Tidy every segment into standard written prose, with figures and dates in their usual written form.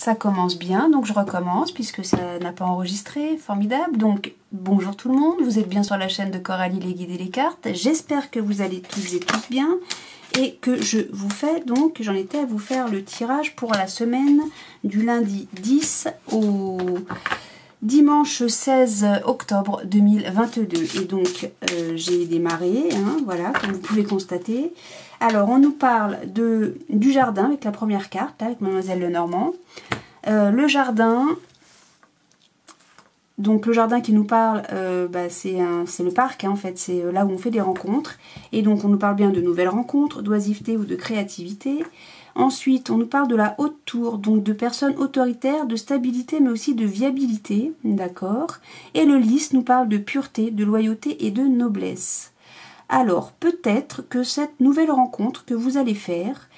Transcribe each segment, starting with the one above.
Ça commence bien, donc je recommence puisque ça n'a pas enregistré. Formidable. Donc, bonjour tout le monde. Vous êtes bien sur la chaîne de Coralie les guides et les cartes. J'espère que vous allez tous et tous bien. Et que je vous fais donc, j'en étais à vous faire le tirage pour la semaine du lundi 10 au dimanche 16 octobre 2022. Et donc, j'ai démarré, hein, voilà, comme vous pouvez constater. Alors, on nous parle du jardin avec la première carte, avec Mademoiselle Lenormand. Le jardin, donc le jardin qui nous parle, c'est le parc, hein, en fait, c'est là où on fait des rencontres. Et donc, on nous parle bien de nouvelles rencontres, d'oisiveté ou de créativité. Ensuite, on nous parle de la haute tour, donc de personnes autoritaires, de stabilité, mais aussi de viabilité, d'accord. Et le lys nous parle de pureté, de loyauté et de noblesse. Alors, peut-être que cette nouvelle rencontre que vous allez faire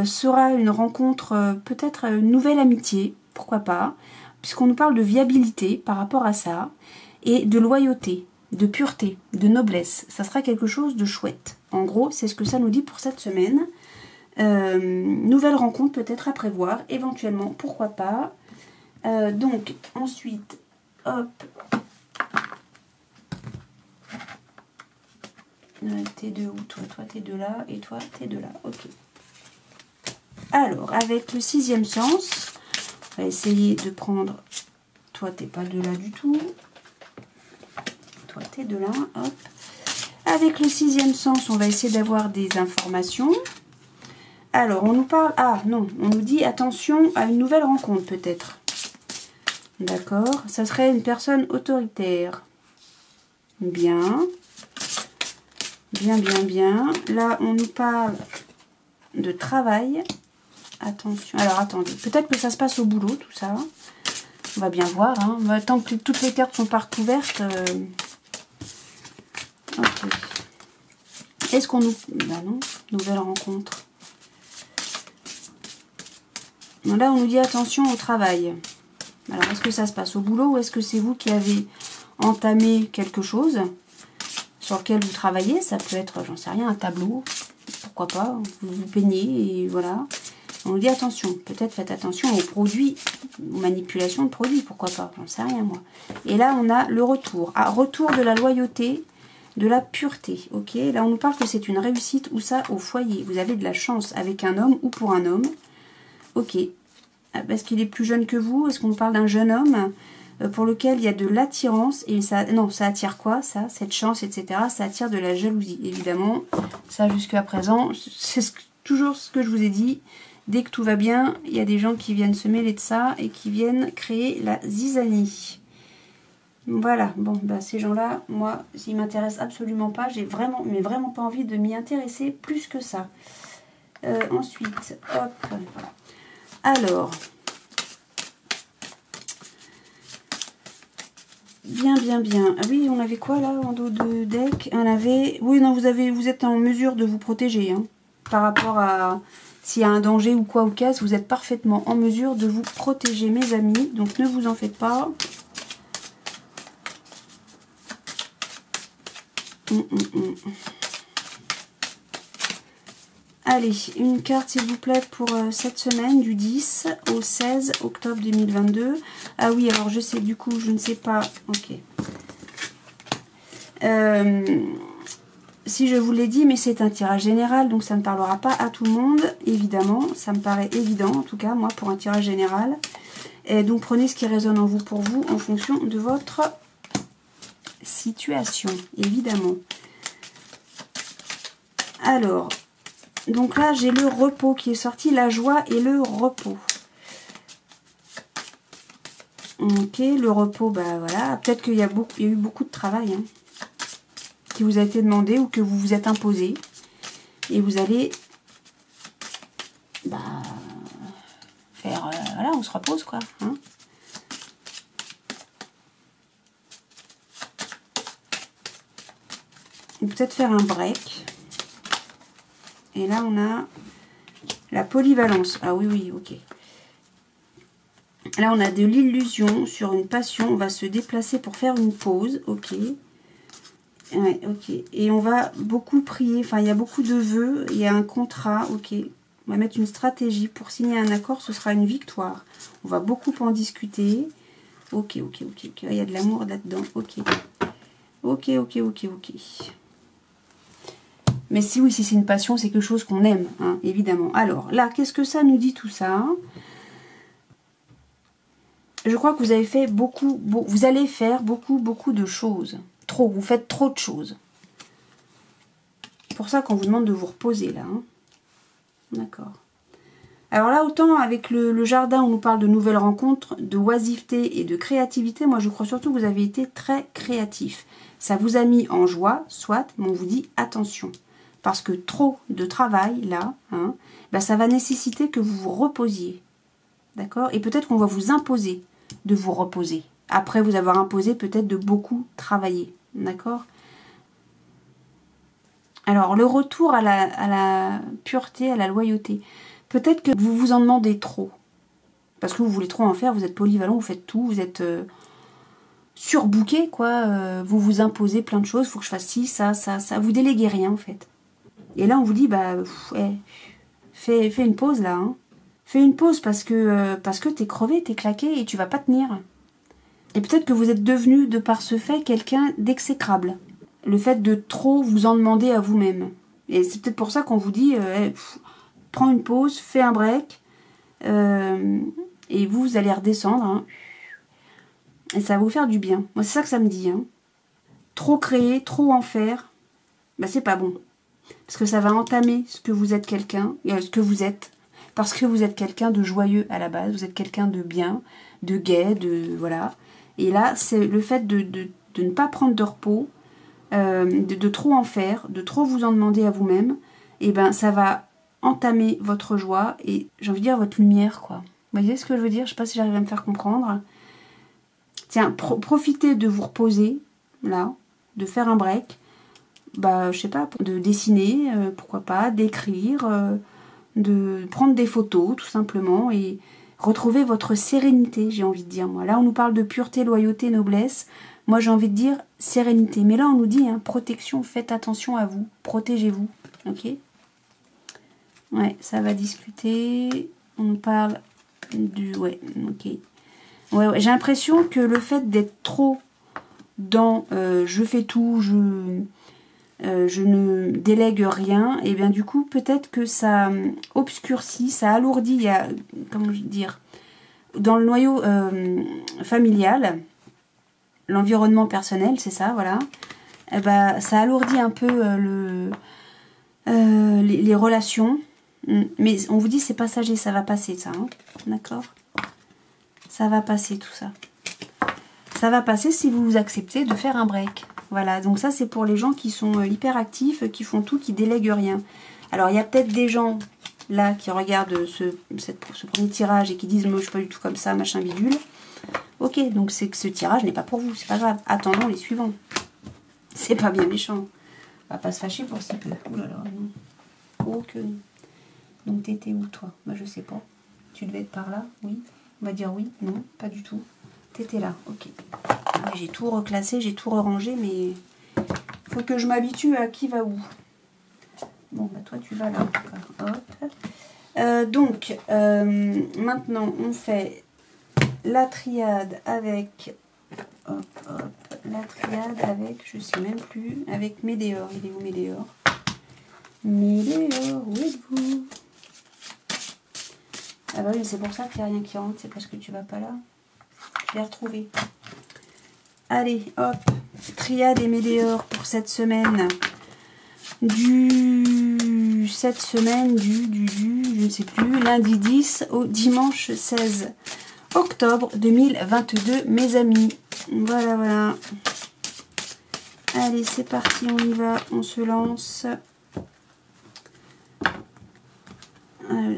sera une rencontre, peut-être une nouvelle amitié, pourquoi pas, puisqu'on nous parle de viabilité par rapport à ça, et de loyauté, de pureté, de noblesse. Ça sera quelque chose de chouette. En gros, c'est ce que ça nous dit pour cette semaine. Nouvelle rencontre peut-être à prévoir, éventuellement, pourquoi pas. Donc, ensuite, hop. T'es de où toi? Toi t'es de là et toi t'es de là. Ok. Alors, avec le sixième sens, on va essayer de prendre... Toi t'es pas de là du tout. Toi t'es de là. Hop. Avec le sixième sens, on va essayer d'avoir des informations. Alors, on nous parle... Ah non, on nous dit attention à une nouvelle rencontre peut-être. D'accord. Ça serait une personne autoritaire. Bien. Bien, bien, bien. Là, on nous parle de travail. Attention. Alors, attendez. Peut-être que ça se passe au boulot, tout ça. On va bien voir. Hein. Tant que toutes les cartes sont pas recouvertes. Ok. Est-ce qu'on nous... Bah non. Nouvelle rencontre. Là, on nous dit attention au travail. Alors, est-ce que ça se passe au boulot ou est-ce que c'est vous qui avez entamé quelque chose sur lequel vous travaillez? Ça peut être, j'en sais rien, un tableau, pourquoi pas, vous vous peignez et voilà. On nous dit attention, peut-être faites attention aux produits, aux manipulations de produits, pourquoi pas, j'en sais rien moi. Et là on a le retour, retour de la loyauté, de la pureté, ok. Là on nous parle que c'est une réussite ou ça au foyer, vous avez de la chance avec un homme ou pour un homme, ok. Est-ce qu'il est plus jeune que vous? Est-ce qu'on nous parle d'un jeune homme pour lequel il y a de l'attirance, et ça, non, ça attire quoi, ça, cette chance, etc. Ça attire de la jalousie, évidemment. Ça, jusqu'à présent, c'est toujours ce que je vous ai dit. Dès que tout va bien, il y a des gens qui viennent se mêler de ça et qui viennent créer la zizanie. Voilà, bon, bah, ces gens-là, moi, ils m'intéressent absolument pas. J'ai vraiment, mais vraiment pas envie de m'y intéresser plus que ça. Ensuite, hop. Alors... Bien, bien, bien. Ah oui, on avait quoi là en dos de deck? On avait... Oui, non, vous êtes en mesure de vous protéger. Hein, par rapport à s'il y a un danger ou quoi ou qu'est-ce, vous êtes parfaitement en mesure de vous protéger, mes amis. Donc ne vous en faites pas. Allez, une carte s'il vous plaît pour cette semaine du 10 au 16 octobre 2022. Ah oui, alors je sais, du coup, je ne sais pas. Ok. Si je vous l'ai dit, mais c'est un tirage général, donc ça ne parlera pas à tout le monde, évidemment. Ça me paraît évident, en tout cas, moi, pour un tirage général. Et donc, prenez ce qui résonne en vous pour vous, en fonction de votre situation, évidemment. Alors... Donc là, j'ai le repos qui est sorti, la joie et le repos. Ok, le repos, bah voilà. Peut-être qu'il y a eu beaucoup de travail hein, qui vous a été demandé ou que vous vous êtes imposé. Et vous allez faire... voilà, on se repose quoi. Hein. Ou peut-être faire un break. Et là, on a la polyvalence. Ah oui, oui, ok. Là, on a de l'illusion sur une passion. On va se déplacer pour faire une pause. Ok. Ouais, ok. Et on va beaucoup prier. Enfin, il y a beaucoup de vœux. Il y a un contrat. Ok. On va mettre une stratégie. Pour signer un accord, ce sera une victoire. On va beaucoup en discuter. Ok. Il y a de l'amour là-dedans. Ok. Mais si oui, si c'est une passion, c'est quelque chose qu'on aime, hein, évidemment. Alors, là, qu'est-ce que ça nous dit tout ça? Je crois que vous avez fait vous allez faire beaucoup de choses. Trop, vous faites trop de choses. C'est pour ça qu'on vous demande de vous reposer, là. Hein. D'accord. Alors là, autant avec le jardin, on nous parle de nouvelles rencontres, de oisiveté et de créativité. Moi, je crois surtout que vous avez été très créatif. Ça vous a mis en joie, soit, mais on vous dit attention. Parce que trop de travail, là, hein, ben ça va nécessiter que vous vous reposiez. D'accord? Et peut-être qu'on va vous imposer de vous reposer. Après vous avoir imposé peut-être de beaucoup travailler. D'accord? Alors, le retour à la pureté, à la loyauté. Peut-être que vous vous en demandez trop. Parce que vous voulez trop en faire, vous êtes polyvalent, vous faites tout, vous êtes surbooké, quoi. Vous vous imposez plein de choses, il faut que je fasse ci, ça. Vous déléguez rien, en fait. Et là, on vous dit, bah, fais une pause, là. Hein. Fais une pause parce que t'es crevé, t'es claqué et tu vas pas tenir. Et peut-être que vous êtes devenu, de par ce fait, quelqu'un d'exécrable. Le fait de trop vous en demander à vous-même. Et c'est peut-être pour ça qu'on vous dit, prends une pause, fais un break, et vous allez redescendre. Hein. Et ça va vous faire du bien. Moi, c'est ça que ça me dit. Hein. Trop créer, trop en faire, bah, c'est pas bon. Parce que ça va entamer ce que vous êtes quelqu'un, ce que vous êtes. Parce que vous êtes quelqu'un de joyeux à la base, vous êtes quelqu'un de bien, de gai, voilà. Et là, c'est le fait de ne pas prendre de repos, de trop en faire, de trop vous en demander à vous-même, et ben ça va entamer votre joie et, j'ai envie de dire, votre lumière, quoi. Vous voyez ce que je veux dire? Je sais pas si j'arrive à me faire comprendre. Tiens, profitez de vous reposer, là, de faire un break, bah, je sais pas, de dessiner, pourquoi pas, d'écrire, de prendre des photos, tout simplement, et retrouver votre sérénité, j'ai envie de dire, moi. Là, on nous parle de pureté, loyauté, noblesse. Moi, j'ai envie de dire sérénité. Mais là, on nous dit, hein, protection, faites attention à vous, protégez-vous, ok? Ouais, ça va discuter. On nous parle du... Ouais, ok. Ouais, j'ai l'impression que le fait d'être trop dans je fais tout, je ne délègue rien, et bien du coup, peut-être que ça obscurcit, ça alourdit, comment dire, dans le noyau familial, l'environnement personnel, c'est ça, voilà, et ben, ça alourdit un peu les relations, mais on vous dit c'est passager, ça va passer, ça, hein, d'accord? Ça va passer tout ça. Ça va passer si vous acceptez de faire un break. Voilà, donc ça c'est pour les gens qui sont hyper actifs, qui font tout, qui délèguent rien. Alors il y a peut-être des gens là qui regardent ce premier tirage et qui disent moi je suis pas du tout comme ça, machin bidule. Ok, donc c'est que ce tirage n'est pas pour vous, c'est pas grave. Attendons les suivants. C'est pas bien méchant. On va pas se fâcher pour si peu. Ouh là là, non. Oh que non. Donc t'étais où toi? Moi je sais pas. Tu devais être par là, oui. On va dire oui, non, pas du tout. T'étais là, ok. Ouais, j'ai tout reclassé, j'ai tout rangé, mais faut que je m'habitue à qui va où. Bon, bah toi tu vas là. Hop. Donc, maintenant on fait la triade avec... Hop, hop. La triade avec, je sais même plus, avec Médéor. Il est où Médéor? Médéor, où êtes-vous? Ah bah oui, c'est pour ça qu'il n'y a rien qui rentre, c'est parce que tu vas pas là. Je l'ai retrouvé. Allez, hop. Triade et Médéor pour cette semaine. Cette semaine je ne sais plus, lundi 10 au dimanche 16 octobre 2022, mes amis. Voilà, voilà. Allez, c'est parti, on y va, on se lance.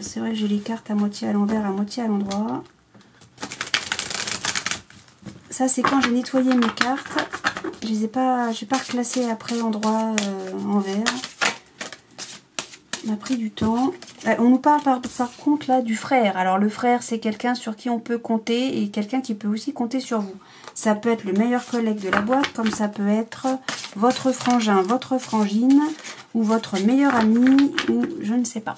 C'est vrai que j'ai les cartes à moitié à l'envers, à moitié à l'endroit. Ça, c'est quand j'ai nettoyé mes cartes. Je les ai pas, j'ai pas reclassé après endroit envers. On a pris du temps. On nous parle par contre là du frère. Alors le frère, c'est quelqu'un sur qui on peut compter et quelqu'un qui peut aussi compter sur vous. Ça peut être le meilleur collègue de la boîte, comme ça peut être votre frangin, votre frangine, ou votre meilleur ami, ou je ne sais pas.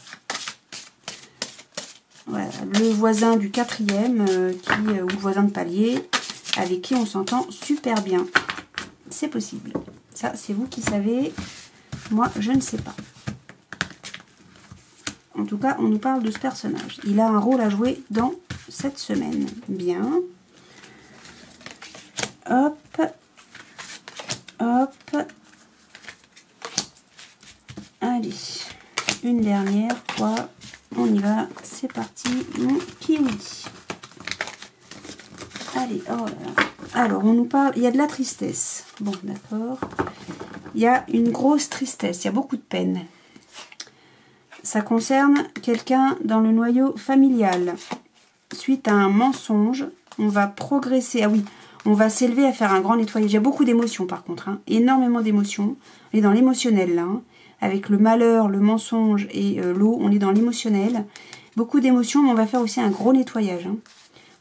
Voilà, le voisin du 4e, ou le voisin de palier, avec qui on s'entend super bien. C'est possible. Ça, c'est vous qui savez. Moi, je ne sais pas. En tout cas, on nous parle de ce personnage. Il a un rôle à jouer dans cette semaine. Bien. Hop. Hop. Allez. Une dernière fois. On y va. C'est parti. Mon kiwi. Allez. Oh là là. Alors, on nous parle... Il y a de la tristesse. Bon, d'accord. Il y a une grosse tristesse. Il y a beaucoup de peine. Ça concerne quelqu'un dans le noyau familial. Suite à un mensonge, on va progresser. Ah oui, on va s'élever à faire un grand nettoyage. Il y a beaucoup d'émotions par contre, hein, énormément d'émotions. On est dans l'émotionnel là, hein, avec le malheur, le mensonge et l'eau, on est dans l'émotionnel. Beaucoup d'émotions, mais on va faire aussi un gros nettoyage. Hein.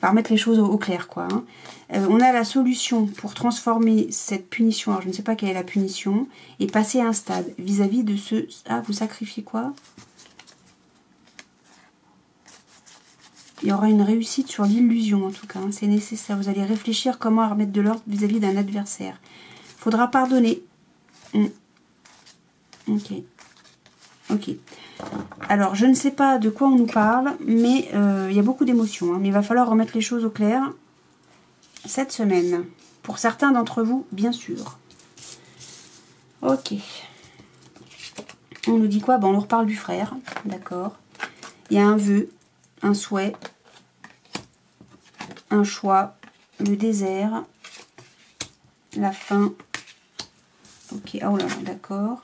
On va remettre les choses au clair, quoi. Hein. On a la solution pour transformer cette punition, alors je ne sais pas quelle est la punition, et passer à un stade vis-à-vis de ce... Ah, vous sacrifiez quoi ? Il y aura une réussite sur l'illusion en tout cas, hein, c'est nécessaire. Vous allez réfléchir comment remettre de l'ordre vis-à-vis d'un adversaire. Il faudra pardonner. Ok. Ok. Alors, je ne sais pas de quoi on nous parle, mais il y a beaucoup d'émotions. Hein, mais il va falloir remettre les choses au clair cette semaine. Pour certains d'entre vous, bien sûr. Ok. On nous dit quoi? Bon, on nous reparle du frère. D'accord. Il y a un vœu, un souhait, un choix, le désert, la fin. Ok, oh là là, d'accord.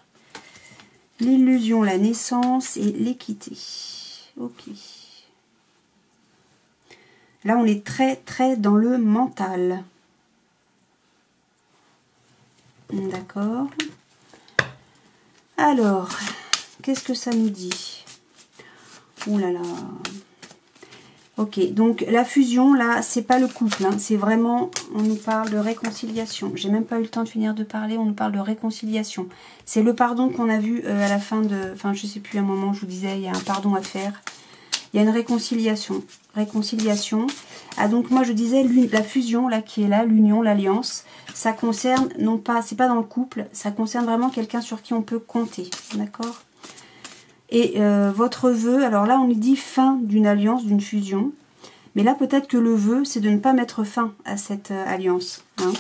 L'illusion, la naissance et l'équité. Ok. Là, on est très dans le mental. D'accord. Alors, qu'est-ce que ça nous dit? Oh là là. Ok, donc la fusion, là, c'est pas le couple, hein, c'est vraiment, on nous parle de réconciliation. J'ai même pas eu le temps de finir de parler, on nous parle de réconciliation. C'est le pardon qu'on a vu à la fin de, enfin, je sais plus, à un moment, je vous disais, il y a un pardon à faire. Il y a une réconciliation. Réconciliation. Ah, donc moi, je disais, la fusion, là, qui est là, l'union, l'alliance, ça concerne, non pas, c'est pas dans le couple, ça concerne vraiment quelqu'un sur qui on peut compter, d'accord ? Et votre vœu, alors là on nous dit fin d'une alliance, d'une fusion. Mais là peut-être que le vœu c'est de ne pas mettre fin à cette alliance. Hein.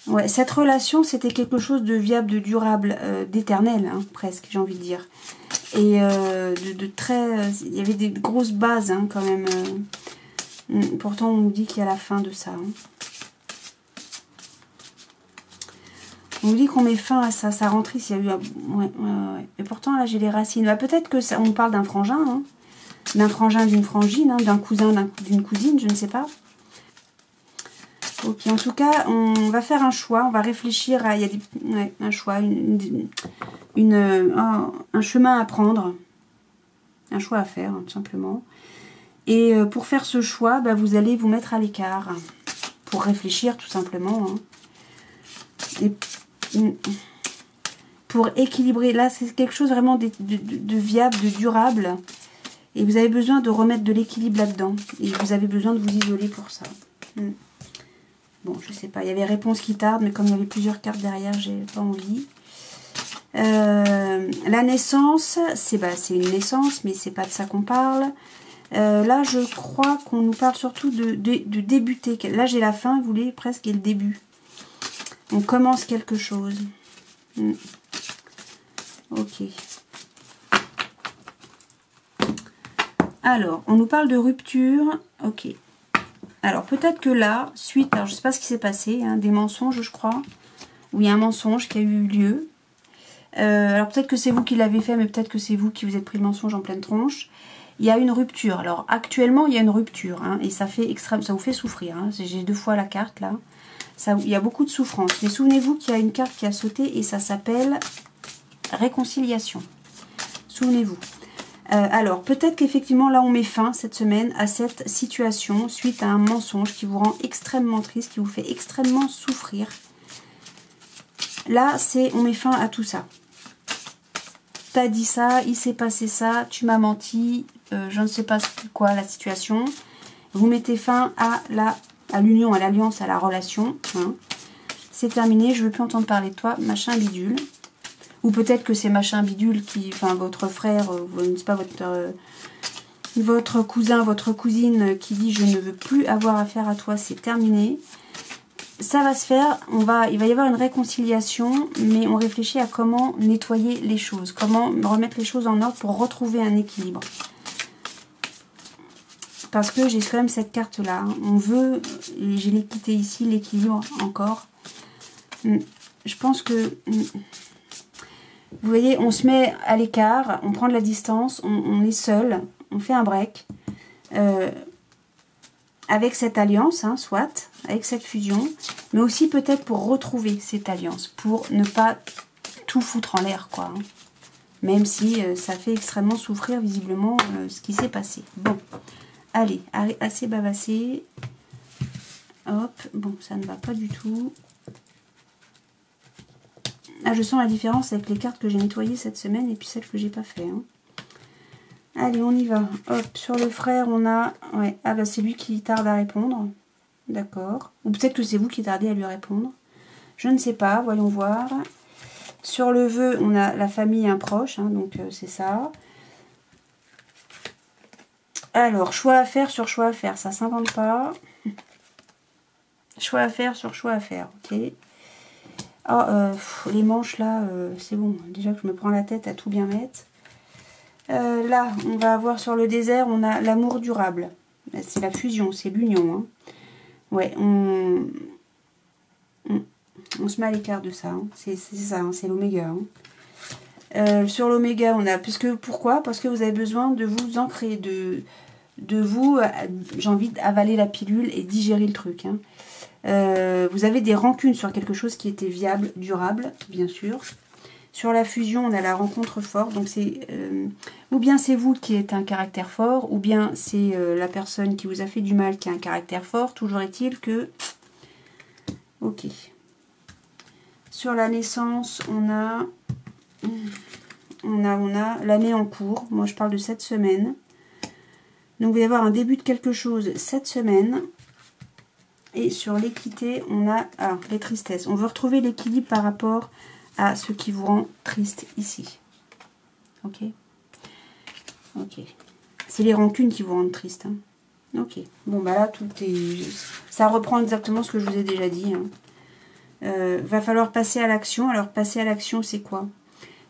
Ouais, cette relation c'était quelque chose de viable, de durable, d'éternel, hein, presque j'ai envie de dire. Et de très... il y avait des grosses bases hein, quand même. Pourtant on nous dit qu'il y a la fin de ça. Hein. On nous dit qu'on met fin à ça, ça rentre ici. Il y a eu ouais. Et pourtant, là, j'ai les racines. Bah, peut-être que ça, on parle d'un frangin, hein, d'un frangin, d'une frangine, hein, d'un cousin, d'une cousine, je ne sais pas. Ok, en tout cas, on va faire un choix. On va réfléchir à... Il y a des, ouais, un choix, un chemin à prendre. Un choix à faire, hein, tout simplement. Et pour faire ce choix, bah, vous allez vous mettre à l'écart. Pour réfléchir, tout simplement. Hein. Et pour équilibrer, là c'est quelque chose vraiment de viable, de durable, et vous avez besoin de remettre de l'équilibre là-dedans, et vous avez besoin de vous isoler pour ça. Bon, je sais pas, il y avait réponse qui tarde, mais comme il y avait plusieurs cartes derrière, j'ai pas envie. La naissance, c'est une naissance, mais c'est pas de ça qu'on parle. Là, je crois qu'on nous parle surtout de débuter. Là, j'ai la fin, vous voulez, presque, et le début. On commence quelque chose. Ok. Alors, on nous parle de rupture. Ok. Alors, peut-être que là, suite... Alors, je ne sais pas ce qui s'est passé. Hein, des mensonges, je crois. Ou il y a un mensonge qui a eu lieu. Alors, peut-être que c'est vous qui l'avez fait, mais peut-être que c'est vous qui vous êtes pris le mensonge en pleine tronche. Il y a une rupture. Alors, actuellement, il y a une rupture. Hein, et ça fait extrême... Ça vous fait souffrir. Hein, j'ai 2 fois la carte, là. Il y a beaucoup de souffrance. Mais souvenez-vous qu'il y a une carte qui a sauté et ça s'appelle réconciliation. Souvenez-vous. Alors, peut-être qu'effectivement, là, on met fin cette semaine à cette situation suite à un mensonge qui vous rend extrêmement triste, qui vous fait extrêmement souffrir. Là, on met fin à tout ça. t'a dit ça, il s'est passé ça, tu m'as menti, je ne sais pas quoi la situation. Vous mettez fin à l'union, à l'alliance, à la relation. Hein. C'est terminé, je ne veux plus entendre parler de toi, machin bidule. Ou peut-être que c'est machin bidule qui, enfin votre frère, je ne sais pas, votre cousin, votre cousine qui dit je ne veux plus avoir affaire à toi, c'est terminé. Ça va se faire, il va y avoir une réconciliation, mais on réfléchit à comment nettoyer les choses, comment remettre les choses en ordre pour retrouver un équilibre. Parce que j'ai quand même cette carte-là, hein. On veut, et je l'ai quitté ici, l'équilibre encore. Je pense que, vous voyez, on se met à l'écart, on prend de la distance, on est seul, on fait un break. Avec cette alliance, hein, soit, avec cette fusion, mais aussi peut-être pour retrouver cette alliance, pour ne pas tout foutre en l'air, quoi. Hein. Même si ça fait extrêmement souffrir, visiblement, ce qui s'est passé. Bon, allez, assez bavassé. Hop, bon, ça ne va pas du tout. Ah, je sens la différence avec les cartes que j'ai nettoyées cette semaine et puis celles que j'ai pas fait, hein. Allez, on y va. Hop, sur le frère, on a... Ouais, ah bah c'est lui qui tarde à répondre. D'accord. Ou peut-être que c'est vous qui tardez à lui répondre. Je ne sais pas, voyons voir. Sur le vœu, on a la famille et un proche, hein, donc c'est ça. Alors, choix à faire sur choix à faire, ça s'invente pas. Choix à faire sur choix à faire, ok. Oh, les manches là, c'est bon. Déjà que je me prends la tête à tout bien mettre. Là, on va avoir sur le désert, on a l'amour durable. C'est la fusion, c'est l'union. Hein. Ouais, on se met à l'écart de ça. Hein. C'est ça, hein, c'est l'oméga. Hein. Sur l'oméga, on a... Pourquoi? Parce que vous avez besoin de vous ancrer, de vous... J'ai envie d'avaler la pilule et digérer le truc. Hein. Vous avez des rancunes sur quelque chose qui était viable, durable, bien sûr. Sur la fusion, on a la rencontre forte. Donc c'est ou bien c'est vous qui êtes un caractère fort, ou bien c'est la personne qui vous a fait du mal qui a un caractère fort. Toujours est-il que... Ok. Sur la naissance, on a l'année en cours. Moi, je parle de cette semaine. Donc, vous allez avoir un début de quelque chose cette semaine. Et sur l'équité, on a les tristesses. On veut retrouver l'équilibre par rapport à ce qui vous rend triste ici. Ok. Ok. C'est les rancunes qui vous rendent triste. Hein. Ok. Bon, bah là, tout est... Ça reprend exactement ce que je vous ai déjà dit. Hein. Va falloir passer à l'action. Alors, passer à l'action, c'est quoi?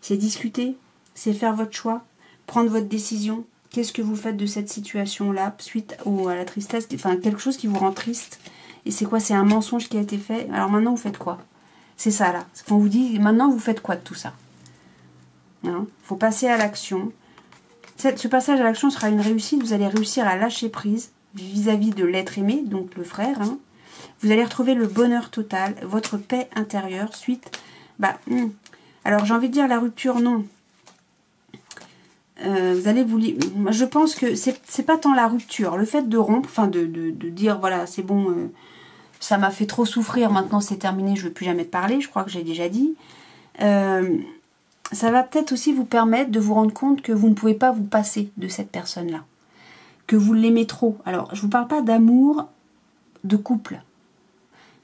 C'est discuter. C'est faire votre choix. Prendre votre décision. Qu'est-ce que vous faites de cette situation-là suite à la tristesse? Enfin, quelque chose qui vous rend triste. Et c'est quoi? C'est un mensonge qui a été fait. Alors maintenant, vous faites quoi? C'est ça, là. On vous dit, maintenant, vous faites quoi de tout ça? Hein? Faut passer à l'action. Ce passage à l'action sera une réussite. Vous allez réussir à lâcher prise vis-à-vis de l'être aimé, donc le frère. Hein. Vous allez retrouver le bonheur total, votre paix intérieure suite... Alors, j'ai envie de dire la rupture, non. Vous allez vous... Je pense que c'est pas tant la rupture. Le fait de rompre, enfin de dire, voilà, c'est bon... ça m'a fait trop souffrir, maintenant c'est terminé, je ne veux plus jamais te parler, je crois que j'ai déjà dit. Ça va peut-être aussi vous permettre de vous rendre compte que vous ne pouvez pas vous passer de cette personne-là. Que vous l'aimez trop. Alors, je ne vous parle pas d'amour de couple.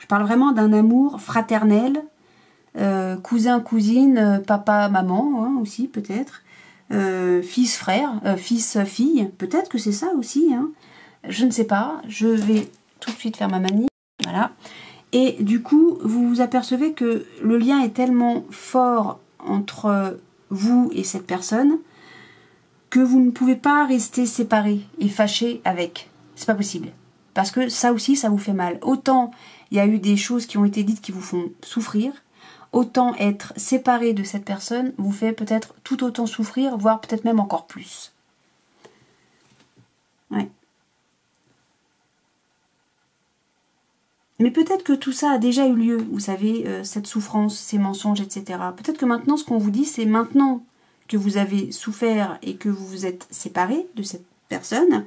Je parle vraiment d'un amour fraternel, cousin, cousine, papa, maman, hein, aussi peut-être. Fils, frère, fils, fille, peut-être que c'est ça aussi. Hein. Je ne sais pas, je vais tout de suite faire ma manie. Voilà. Et du coup, vous vous apercevez que le lien est tellement fort entre vous et cette personne que vous ne pouvez pas rester séparés et fâchés avec. C'est pas possible. Parce que ça aussi, ça vous fait mal. Autant il y a eu des choses qui ont été dites qui vous font souffrir, autant être séparé de cette personne vous fait peut-être tout autant souffrir, voire peut-être même encore plus. Ouais. Mais peut-être que tout ça a déjà eu lieu, vous savez, cette souffrance, ces mensonges, etc. Peut-être que maintenant, ce qu'on vous dit, c'est maintenant que vous avez souffert et que vous vous êtes séparé de cette personne.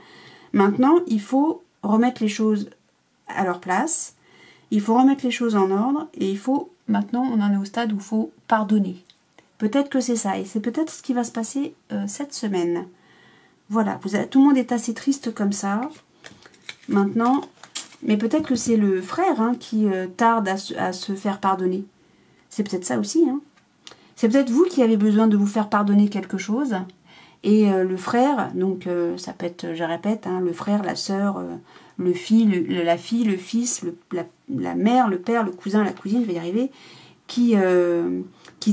Maintenant, il faut remettre les choses à leur place, il faut remettre les choses en ordre et il faut, maintenant, on en est au stade où il faut pardonner. Peut-être que c'est ça. Et c'est peut-être ce qui va se passer cette semaine. Voilà, tout le monde est assez triste comme ça. Maintenant, mais peut-être que c'est le frère hein, qui tarde à se faire pardonner. C'est peut-être ça aussi. Hein. C'est peut-être vous qui avez besoin de vous faire pardonner quelque chose. Et le frère, donc ça peut être, je répète, hein, le frère, la sœur, la fille, le fils, la mère, le père, le cousin, la cousine, je vais y arriver, qui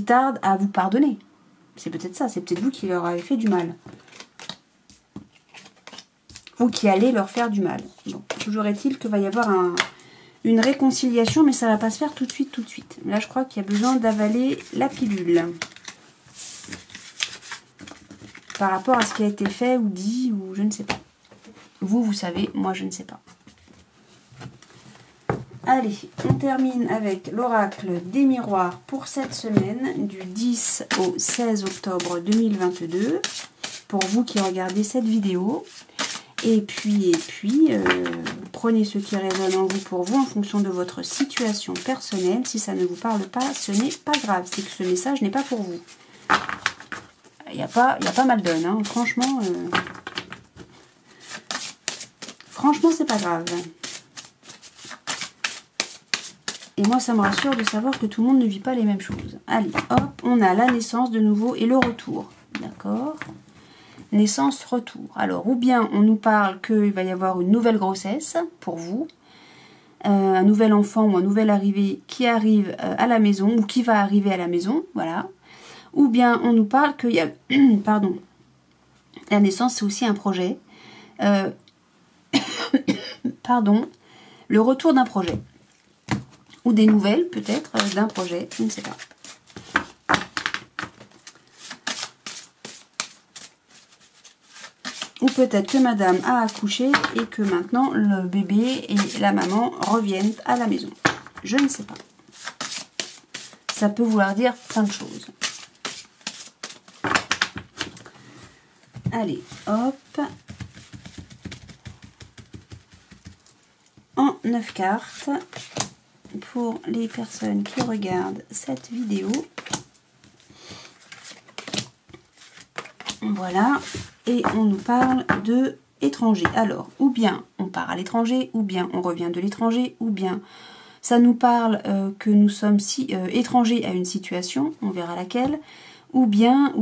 tarde à vous pardonner. C'est peut-être ça, c'est peut-être vous qui leur avez fait du mal. Vous qui allez leur faire du mal. Bon, toujours est-il qu'il va y avoir une réconciliation, mais ça ne va pas se faire tout de suite. Là, je crois qu'il y a besoin d'avaler la pilule. Par rapport à ce qui a été fait ou dit, ou je ne sais pas. Vous savez, moi je ne sais pas. Allez, on termine avec l'oracle des miroirs pour cette semaine, du 10 au 16 octobre 2022, pour vous qui regardez cette vidéo. Et puis, prenez ce qui résonne en vous pour vous en fonction de votre situation personnelle. Si ça ne vous parle pas, ce n'est pas grave, c'est que ce message n'est pas pour vous. Il y a pas mal d'onnes, hein. Franchement, c'est pas grave. Et moi, ça me rassure de savoir que tout le monde ne vit pas les mêmes choses. Allez, hop, on a la naissance de nouveau et le retour. D'accord ? Naissance, retour. Alors, ou bien on nous parle qu'il va y avoir une nouvelle grossesse pour vous, un nouvel enfant ou un nouvel arrivé qui arrive à la maison ou qui va arriver à la maison, voilà. Ou bien on nous parle qu'il y a... Pardon. La naissance, c'est aussi un projet. Pardon. Le retour d'un projet. Ou des nouvelles, peut-être, d'un projet. Je ne sais pas. Ou peut-être que madame a accouché et que maintenant le bébé et la maman reviennent à la maison. Je ne sais pas. Ça peut vouloir dire plein de choses. Allez, hop. En 9 cartes pour les personnes qui regardent cette vidéo. Voilà. Et on nous parle de étranger. Alors, ou bien on part à l'étranger, ou bien on revient de l'étranger, ou bien ça nous parle que nous sommes étrangers à une situation, on verra laquelle, ou bien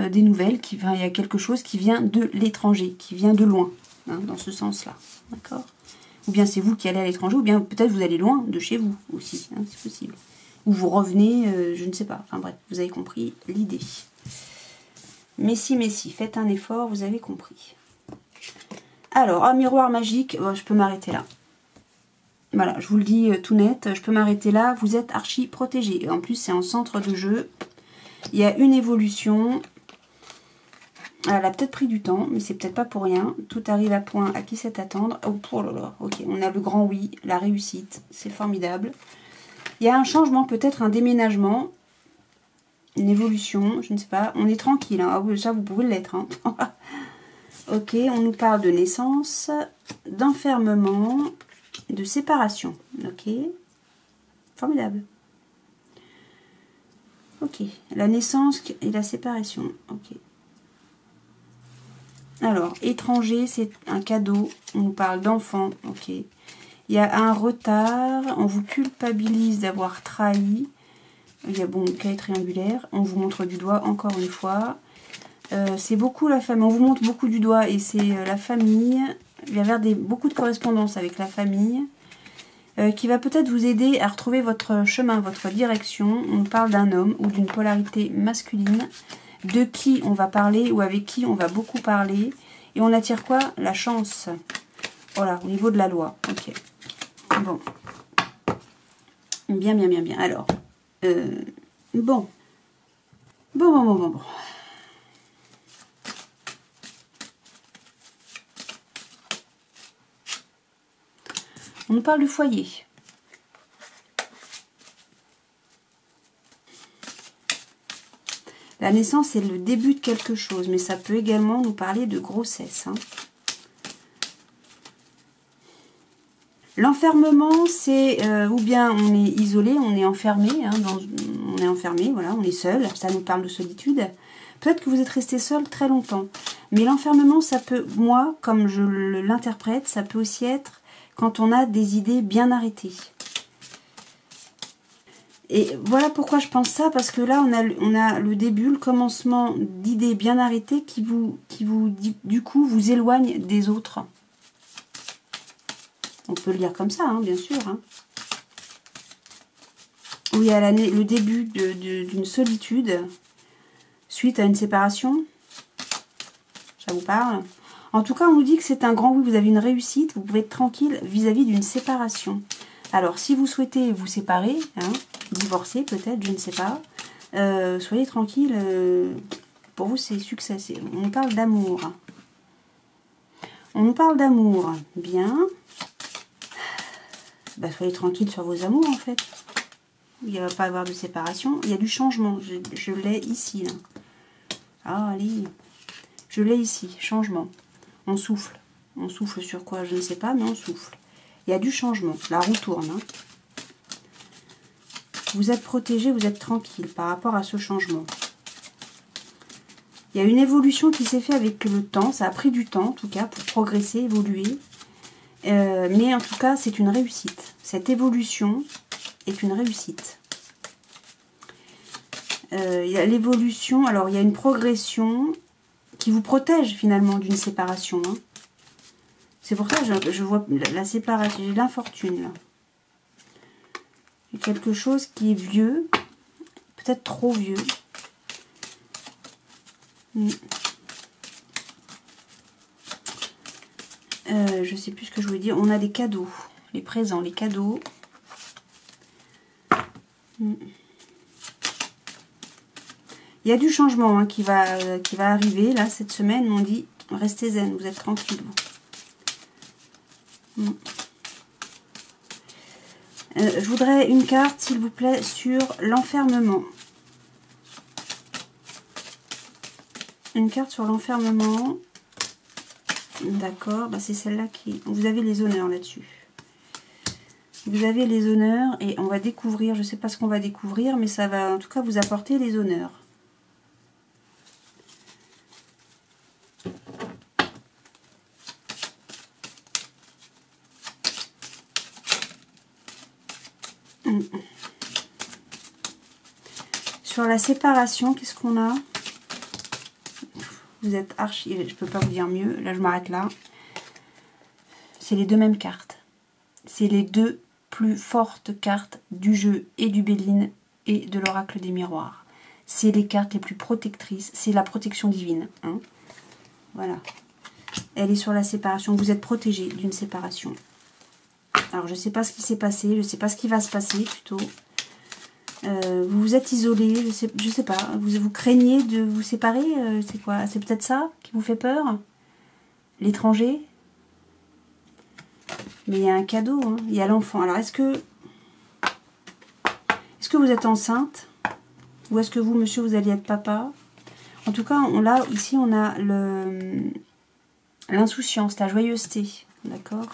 des nouvelles, il y a quelque chose qui vient de l'étranger, qui vient de loin, hein, dans ce sens-là, d'accord? Ou bien c'est vous qui allez à l'étranger, ou bien peut-être vous allez loin de chez vous aussi, hein, c'est possible. Ou vous revenez, je ne sais pas, enfin bref, vous avez compris l'idée. Mais si, faites un effort, vous avez compris. Alors, un miroir magique, je peux m'arrêter là. Voilà, je vous le dis tout net, je peux m'arrêter là, vous êtes archi protégé. En plus, c'est en centre de jeu. Il y a une évolution. Elle a peut-être pris du temps, mais c'est peut-être pas pour rien. Tout arrive à point, à qui sait attendre. Oh là là, ok, on a le grand oui, la réussite, c'est formidable. Il y a un changement, peut-être un déménagement. Une évolution, je ne sais pas. On est tranquille, hein. Ça vous pouvez l'être. Hein. Ok, on nous parle de naissance, d'enfermement, de séparation. Ok, formidable. Ok, la naissance et la séparation. Ok. Alors, étranger, c'est un cadeau. On nous parle d'enfant. Ok. Il y a un retard. On vous culpabilise d'avoir trahi. Il y a bon, cahier triangulaire. On vous montre du doigt encore une fois. C'est beaucoup la famille. On vous montre beaucoup du doigt et c'est la famille. Il va y avoir beaucoup de correspondance avec la famille qui va peut-être vous aider à retrouver votre chemin, votre direction. On parle d'un homme ou d'une polarité masculine de qui on va parler ou avec qui on va beaucoup parler. Et on attire quoi? La chance. Voilà, au niveau de la loi. Ok. Bon. Bien. Alors... Bon. On nous parle du foyer. La naissance, c'est le début de quelque chose, mais ça peut également nous parler de grossesse. Hein. L'enfermement, c'est ou bien on est isolé, on est enfermé, hein, on est enfermé, voilà, on est seul, ça nous parle de solitude. Peut-être que vous êtes resté seul très longtemps. Mais l'enfermement, ça peut, moi, comme je l'interprète, ça peut aussi être quand on a des idées bien arrêtées. Et voilà pourquoi je pense ça, parce que là, on a le début, le commencement d'idées bien arrêtées qui vous, du coup, vous éloignent des autres. On peut le lire comme ça, hein, bien sûr. Hein. Où il y a le début d'une solitude suite à une séparation. Ça vous parle? En tout cas, on nous dit que c'est un grand oui, vous avez une réussite, vous pouvez être tranquille vis-à-vis d'une séparation. Alors, si vous souhaitez vous séparer, hein, divorcer peut-être, je ne sais pas, soyez tranquille, pour vous c'est succès. On nous parle d'amour. On nous parle d'amour, bien. Bah, soyez tranquille sur vos amours en fait. Il ne va pas avoir de séparation, il y a du changement, je l'ai ici. Là. Ah, allez, je l'ai ici, changement. On souffle sur quoi, je ne sais pas, mais on souffle. Il y a du changement, la roue tourne. Hein. Vous êtes protégé, vous êtes tranquille par rapport à ce changement. Il y a une évolution qui s'est faite avec le temps, ça a pris du temps en tout cas pour progresser, évoluer. Mais en tout cas, c'est une réussite. Cette évolution est une réussite. Il y a l'évolution, alors il y a une progression qui vous protège finalement d'une séparation. Hein. C'est pour ça que je vois la séparation, j'ai l'infortune là. Quelque chose qui est vieux, peut-être trop vieux. Je sais plus ce que je voulais dire. On a des cadeaux, les présents, les cadeaux. Il y a du changement hein, qui va arriver là cette semaine. On dit restez zen, vous êtes tranquille. Je voudrais une carte, s'il vous plaît, sur l'enfermement. Une carte sur l'enfermement. D'accord, bah c'est celle-là qui... Vous avez les honneurs là-dessus. Vous avez les honneurs et on va découvrir, je ne sais pas ce qu'on va découvrir, mais ça va en tout cas vous apporter les honneurs. Sur la séparation, qu'est-ce qu'on a? Vous êtes archi... Je peux pas vous dire mieux. Là, je m'arrête là. C'est les deux mêmes cartes. C'est les deux plus fortes cartes du jeu et du Béline et de l'oracle des miroirs. C'est les cartes les plus protectrices. C'est la protection divine. Hein. Voilà. Elle est sur la séparation. Vous êtes protégé d'une séparation. Alors, je ne sais pas ce qui s'est passé. Je ne sais pas ce qui va se passer, plutôt. Vous vous êtes isolé, je sais pas, vous craignez de vous séparer, c'est quoi? C'est peut-être ça qui vous fait peur? L'étranger? Mais il y a un cadeau, hein. Il y a l'enfant. Alors est-ce que vous êtes enceinte? Ou est-ce que vous, monsieur, vous allez être papa? En tout cas, ici on a l'insouciance, la joyeuseté, d'accord?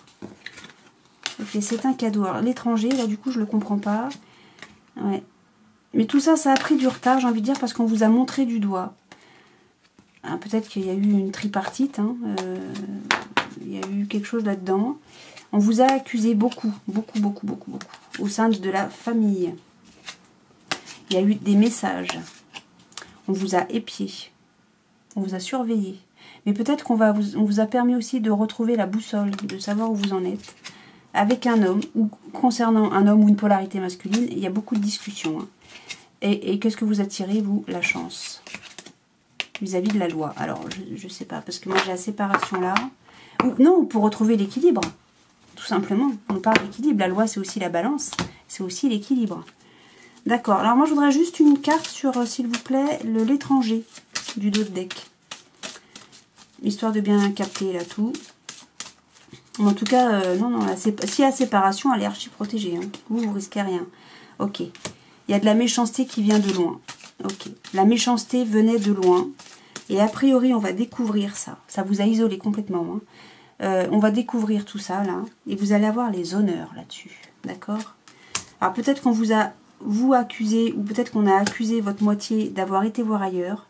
Ok, c'est un cadeau. Alors l'étranger, là du coup je le comprends pas. Ouais. Mais tout ça, ça a pris du retard, j'ai envie de dire, parce qu'on vous a montré du doigt. Ah, peut-être qu'il y a eu une tripartite, hein, il y a eu quelque chose là-dedans. On vous a accusé beaucoup, au sein de la famille. Il y a eu des messages. On vous a épié. On vous a surveillé. Mais peut-être qu'on vous a permis aussi de retrouver la boussole, de savoir où vous en êtes. Avec un homme, ou concernant un homme ou une polarité masculine, il y a beaucoup de discussions. Hein. Et qu'est-ce que vous attirez, vous? La chance. Vis-à-vis de la loi. Alors, je ne sais pas, parce que moi j'ai la séparation là. Non, pour retrouver l'équilibre. Tout simplement. On parle d'équilibre. La loi, c'est aussi la balance. C'est aussi l'équilibre. D'accord. Alors moi, je voudrais juste une carte sur, s'il vous plaît, l'étranger du dos de deck. Histoire de bien capter là tout. En tout cas, non, s'il y a séparation, elle est archi protégée. Hein. Vous risquez rien. Ok. Il y a de la méchanceté qui vient de loin. Ok. La méchanceté venait de loin. Et a priori, on va découvrir ça. Ça vous a isolé complètement. Hein. On va découvrir tout ça, là. Et vous allez avoir les honneurs là-dessus. D'accord? Alors, peut-être qu'on vous a vous accusez, ou peut-être qu'on a accusé votre moitié d'avoir été voir ailleurs.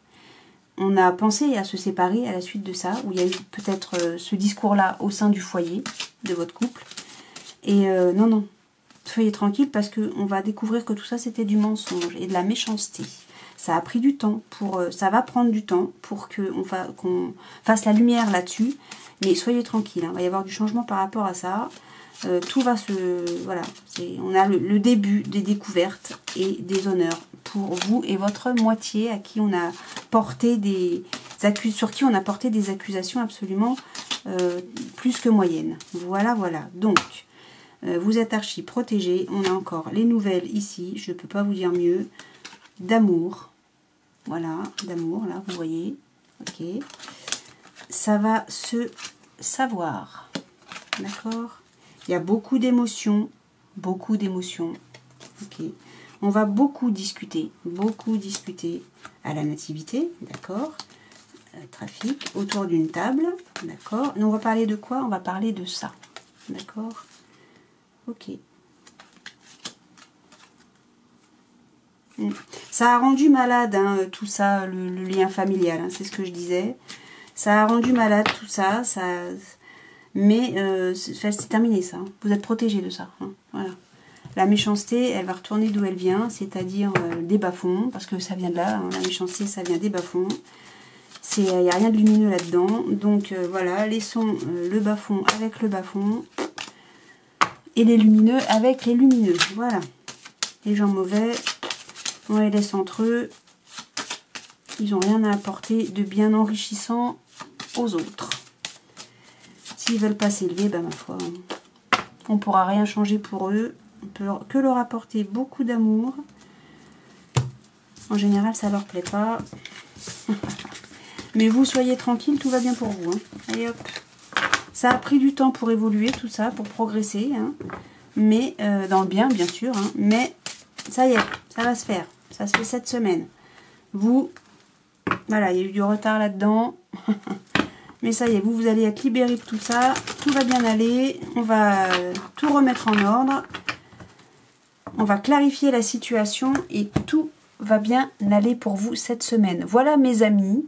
On a pensé à se séparer à la suite de ça, où il y a eu peut-être ce discours-là au sein du foyer de votre couple. Et non, non, soyez tranquille parce qu'on va découvrir que tout ça c'était du mensonge et de la méchanceté. Ça a pris du temps, ça va prendre du temps pour qu'on fasse la lumière là-dessus. Mais soyez tranquille, hein, il va y avoir du changement par rapport à ça. Tout va se... Voilà, on a le début des découvertes et des honneurs pour vous et votre moitié à qui on a porté sur qui on a porté des accusations absolument plus que moyennes. Voilà, voilà. Donc, vous êtes archi protégés. On a encore les nouvelles ici, je ne peux pas vous dire mieux, d'amour. Voilà, d'amour, là, vous voyez. Ok. Ça va se savoir. D'accord ? Il y a beaucoup d'émotions, ok. On va beaucoup discuter à la nativité, d'accord. Trafic, autour d'une table, d'accord. On va parler de quoi? On va parler de ça, d'accord. Ok. Ça a rendu malade, hein, tout ça, le lien familial, hein, c'est ce que je disais. Ça a rendu malade tout ça, mais c'est terminé ça. Vous êtes protégés de ça. Hein, voilà. La méchanceté, elle va retourner d'où elle vient, c'est-à-dire des bas-fonds, parce que ça vient de là. Hein, la méchanceté, ça vient des bas-fonds. Il n'y a rien de lumineux là-dedans. Donc voilà, laissons le bas-fond avec le bas-fond. Et les lumineux avec les lumineux. Voilà. Les gens mauvais, on les laisse entre eux. Ils n'ont rien à apporter de bien enrichissant aux autres. S'ils veulent pas s'élever, ben ma foi, on ne pourra rien changer pour eux. On peut que leur apporter beaucoup d'amour. En général, ça leur plaît pas. Mais vous, soyez tranquille, tout va bien pour vous. Hein. Allez hop. Ça a pris du temps pour évoluer, tout ça, pour progresser. Hein. Mais, dans le bien, bien sûr. Hein. Mais, ça y est, ça va se faire. Ça se fait cette semaine. Vous, voilà, il y a eu du retard là-dedans. Mais ça y est, vous allez être libérés de tout ça. Tout va bien aller. On va tout remettre en ordre. On va clarifier la situation et tout va bien aller pour vous cette semaine. Voilà mes amis,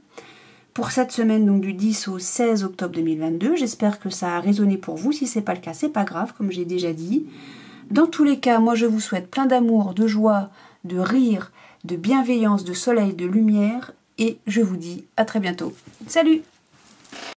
pour cette semaine donc du 10 au 16 octobre 2022. J'espère que ça a résonné pour vous. Si ce n'est pas le cas, c'est pas grave, comme j'ai déjà dit. Dans tous les cas, moi je vous souhaite plein d'amour, de joie, de rire, de bienveillance, de soleil, de lumière. Et je vous dis à très bientôt. Salut!